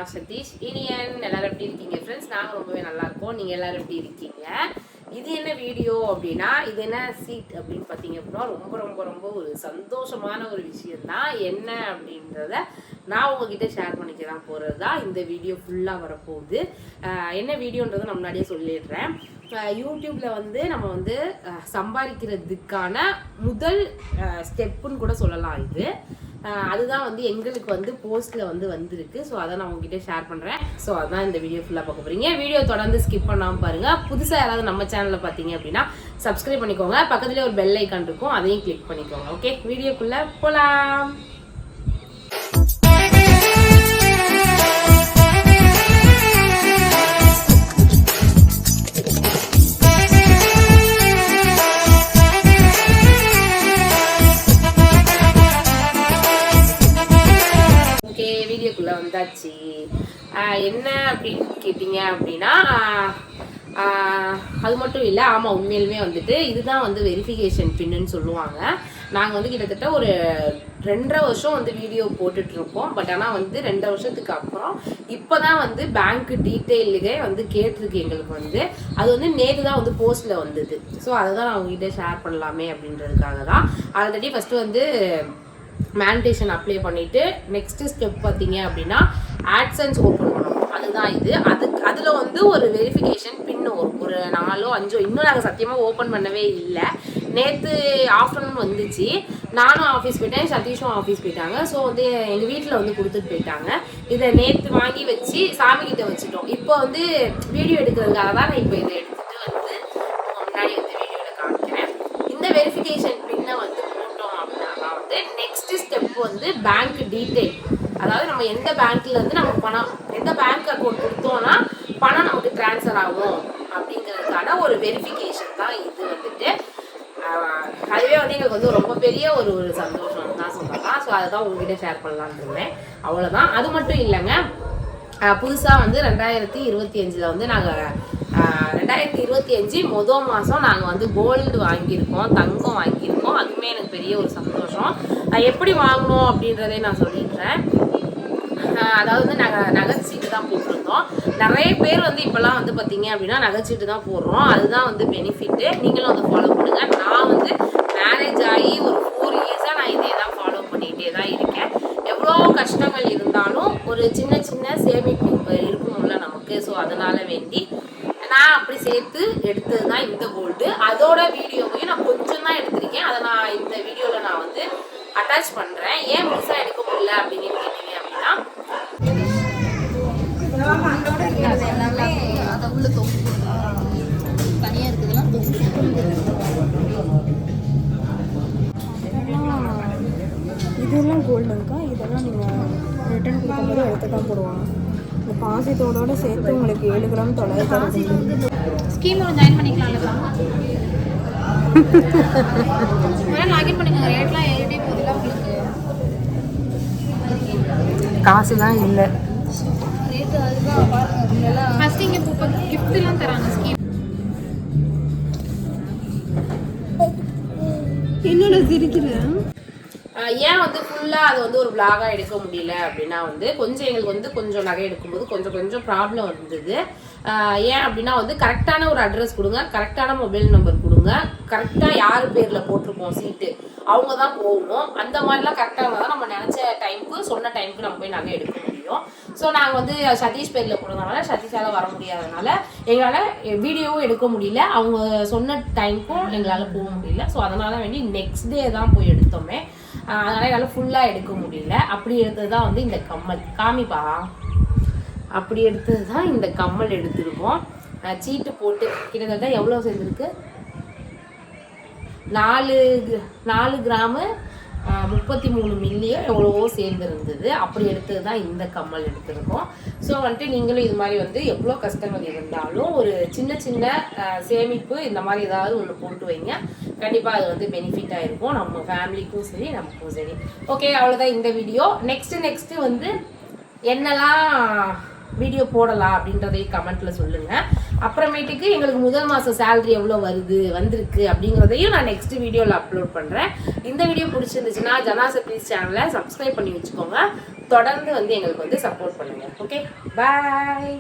நான் சதீஷ் இனியன். எல்லாரும் எப்படி இருக்கீங்க ஃப்ரெண்ட்ஸ்? நாங்கள் ரொம்பவே நல்லா இருக்கோம். நீங்கள் எல்லாரும் எப்படி இருக்கீங்க? இது என்ன வீடியோ அப்படின்னா, இது என்ன சீட் அப்படின்னு பார்த்தீங்க அப்படின்னா, ரொம்ப ரொம்ப ரொம்ப ஒரு சந்தோஷமான ஒரு விஷயம்தான். என்ன அப்படின்றத நான் உங்ககிட்ட ஷேர் பண்ணிக்க தான் போகிறது தான் இந்த வீடியோ ஃபுல்லாக வரப்போகுது. என்ன வீடியோன்றதை நான் முன்னாடியே சொல்லிடுறேன். யூடியூப்பில் வந்து நம்ம வந்து சம்பாதிக்கிறதுக்கான முதல் ஸ்டெப்புன்னு கூட சொல்லலாம் இது. அதுதான் வந்து எங்களுக்கு வந்து போஸ்ட்டில் வந்து வந்திருக்கு. ஸோ அதை நான் உங்ககிட்ட ஷேர் பண்ணுறேன். ஸோ அதான் இந்த வீடியோ ஃபுல்லாக பார்க்க போகிறீங்க. வீடியோ தொடர்ந்து ஸ்கிப் பண்ணாமல் பாருங்கள். புதுசாக யாராவது நம்ம சேனலில் பார்த்தீங்க அப்படின்னா சப்ஸ்கிரைப் பண்ணிக்கோங்க. பக்கத்துலேயே ஒரு பெல் ஐக்கான் இருக்கும், அதையும் கிளிக் பண்ணிக்கோங்க. ஓகே, வீடியோக்குள்ளே போகலாம். வீடியோக்குள்ள வந்தாச்சு. என்ன அப்படின்னு கேட்டீங்க அப்படின்னா, அது மட்டும் இல்லை. ஆமாம், உண்மையிலுமே வந்துட்டு இதுதான் வந்து வெரிஃபிகேஷன் பின்னு சொல்லுவாங்க. நாங்கள் வந்து கிட்டத்தட்ட ஒரு 2.5 வருஷம் வந்து வீடியோ போட்டுட்ருக்கோம். பட் ஆனால் வந்து 2 வருஷத்துக்கு அப்புறம் இப்போ தான் வந்து பேங்க் டீட்டெயிலுக்கே வந்து கேட்டிருக்கு எங்களுக்கு வந்து. அது வந்து நேற்று தான் வந்து போஸ்ட்டில் வந்தது. ஸோ அதை தான் நான் உங்ககிட்ட ஷேர் பண்ணலாமே அப்படின்றதுக்காக தான். ஆல்ரெடி ஃபஸ்ட்டு வந்து மேனிடேஷன் அப்ளை பண்ணிவிட்டு நெக்ஸ்ட்டு ஸ்டெப் பார்த்தீங்க அப்படின்னா ஆட்சன்ஸ் ஓப்பன் பண்ணணும். அதுதான் இது. அதில் வந்து ஒரு வெரிஃபிகேஷன் பின்னு ஒரு 4 5 இன்னும் நாங்கள் சத்தியமாக ஓப்பன் பண்ணவே இல்லை. நேற்று ஆஃப்டர்நூன் வந்துச்சு. நானும் ஆஃபீஸ் போயிட்டேன், சதீஷும் ஆஃபீஸ் போயிட்டாங்க. ஸோ வந்து எங்கள் வீட்டில் வந்து கொடுத்துட்டு போயிட்டாங்க. இதை நேற்று வாங்கி வச்சு சாமிக்கிட்ட வச்சுட்டோம். இப்போ வந்து வீடியோ எடுக்கிறதுக்காக தான் நான் இப்போ இதை எடுத்துகிட்டு வந்து முன்னாடி வந்து வீடியோவில் காமிக்கிறேன். இந்த வெரிஃபிகேஷன் பின்னை வந்து நெக்ஸ்ட் ஸ்டெப் வந்து பேங்க் டீட்டெயில். அதாவது நம்ம எந்த பேங்க்ல இருந்து நம்ம பணம், எந்த பேங்க் அக்கௌண்ட் கொடுத்தோம்னா பணம் நமக்கு டிரான்ஸ்ஃபர் ஆகும் அப்படிங்கிறதுக்கான ஒரு வெரிஃபிகேஷன் தான் இது வந்துட்டு. அதுவே வந்து எங்களுக்கு வந்து ரொம்ப பெரிய ஒரு சந்தோஷம் தான் சொல்லலாம். ஸோ அதை தான் உங்ககிட்ட ஷேர் பண்ணலான்னு இருந்தேன். அவ்வளோதான். அது மட்டும் இல்லைங்க, புதுசாக வந்து 2025 வந்து நாங்கள் 2025 முதல் மாதம் நாங்கள் வந்து கோல்டு வாங்கியிருக்கோம், தங்கம் வாங்கியிருக்கோம். அதுவுமே எனக்கு பெரிய ஒரு சந்தோஷம். எப்படி வாங்கணும் அப்படின்றதே நான் சொல்லிடுறேன். அதாவது வந்து நாங்கள் நகைச்சீட்டு தான் போட்டிருந்தோம். நிறைய பேர் வந்து இப்போல்லாம் வந்து பார்த்தீங்க அப்படின்னா நகைச்சீட்டு தான் போடுறோம். அதுதான் வந்து பெனிஃபிட்டு. நீங்களும் அதை ஃபாலோ பண்ணுங்கள். நான் வந்து மேரேஜ் ஆகி ஒரு 4 இயர்ஸாக நான் இதே தான் ஃபாலோ பண்ணிகிட்டே தான் இருக்கேன். எவ்வளோ கஷ்டங்கள் இருந்தாலும் ஒரு சின்ன சின்ன சேமிப்பு இருக்கணும்ல நமக்கு. ஸோ அதனால் வேண்டி நான் அப்படி சேர்த்து எடுத்தது தான் இந்த கோல்டு. அதோட வீடியோவையும் நான் கொஞ்சம் தான் எடுத்திருக்கேன். அதை நான் இந்த வீடியோவில் நான் வந்து அட்டாச் பண்ணுறேன். ஏன் முழுசாக எடுக்க முடியல அப்படின்னு கேட்டீங்க அப்படின்னா, அதை உள்ள தனியாக இருக்குதுலாம் இதெல்லாம் கோல்டுங்கக்கா. இதெல்லாம் நீங்கள் ரிட்டர்ன் கொடுக்கும்போது எடுத்து தான் போடுவாங்க. இந்த பாசித்தோட சேர்த்து உங்களுக்கு 7 கிராம் 900 ஸ்கீமோட ஜாயின் பண்ணிக்கலாம்லக்கா. லாகின் பண்ணிக்கோங்க. ரேட்லாம் ஏறிட்டே போகுதுல உங்களுக்கு. காசுலாம் இல்லை, ரேட்டு அதுதான் பாருங்க. ஃபர்ஸ்ட் இங்கே இப்போ கிஃப்ட்லாம் தராங்க ஸ்கீம். என்னோட சிரிக்கிறேன். ஏன் வந்து ஃபுல்லாக அது வந்து ஒரு விளாகாக எடுக்க முடியல அப்படின்னா வந்து எங்களுக்கு வந்து கொஞ்சம் நகை எடுக்கும்போது கொஞ்சம் ப்ராப்ளம் இருந்தது. ஏன் அப்படின்னா வந்து கரெக்டான ஒரு அட்ரஸ் கொடுங்க, கரெக்டான மொபைல் நம்பர் கொடுங்க, கரெக்டாக யார் பேரில் போட்டிருப்போம் சீட்டு அவங்க தான் போகணும். அந்த மாதிரிலாம் கரெக்டாக தான் நம்ம நினச்ச டைமுக்கு சொன்ன டைமுக்கு நம்ம போய் நகை எடுக்க முடியும். ஸோ நாங்கள் வந்து சதீஷ் பேரில் போடுறதுனால சதீஷால் வர முடியாதனால எங்களால் வீடியோவும் எடுக்க முடியல, அவங்க சொன்ன டைமுக்கும் எங்களால் போக முடியல. ஸோ அதனால வேண்டி நெக்ஸ்ட் டே தான் போய் எடுத்தோமே. அதனால் என்னால் ஃபுல்லாக எடுக்க முடியல. அப்படி எடுத்தது தான் வந்து இந்த கம்மல். காமிப்பா, அப்படி எடுத்தது தான் இந்த கம்மல் எடுத்துருக்கோம். சீட்டு போட்டு கிட்டத்தட்ட எவ்வளோ சேர்ந்துருக்கு, 4 கிராமு 33 மில்லியோ எவ்வளவோ சேர்ந்துருந்தது. அப்படி எடுத்தது தான் இந்த கம்மல் எடுத்திருக்கோம். ஸோ வந்துட்டு நீங்களும் இது மாதிரி வந்து எவ்வளோ கஷ்டங்கள் இருந்தாலும் ஒரு சின்ன சின்ன சேமிப்பு இந்த மாதிரி ஏதாவது ஒன்று போட்டு வைங்க. கண்டிப்பாக அது வந்து பெனிஃபிட்டாக இருக்கும் நம்ம ஃபேமிலிக்கும் சரி நமக்கும் சரி. ஓகே, அவ்வளோதான் இந்த வீடியோ. நெக்ஸ்ட்டு வந்து என்னெல்லாம் வீடியோ போடலாம் அப்படின்றதையும் கமெண்ட்ல சொல்லுங்க. அப்புறமேட்டுக்கு எங்களுக்கு முதல் மாசம் சேலரி எவ்வளோ வந்திருக்கு அப்படிங்கிறதையும் நான் நெக்ஸ்ட் வீடியோவில் அப்லோட் பண்றேன். இந்த வீடியோ பிடிச்சிருந்துச்சுன்னா ஜனாஸ் ப்ளீஸ் சேனலை சப்ஸ்கிரைப் பண்ணி வச்சுக்கோங்க. தொடர்ந்து வந்து எங்களுக்கு வந்து சப்போர்ட் பண்ணுங்க. ஓகே, பாய்.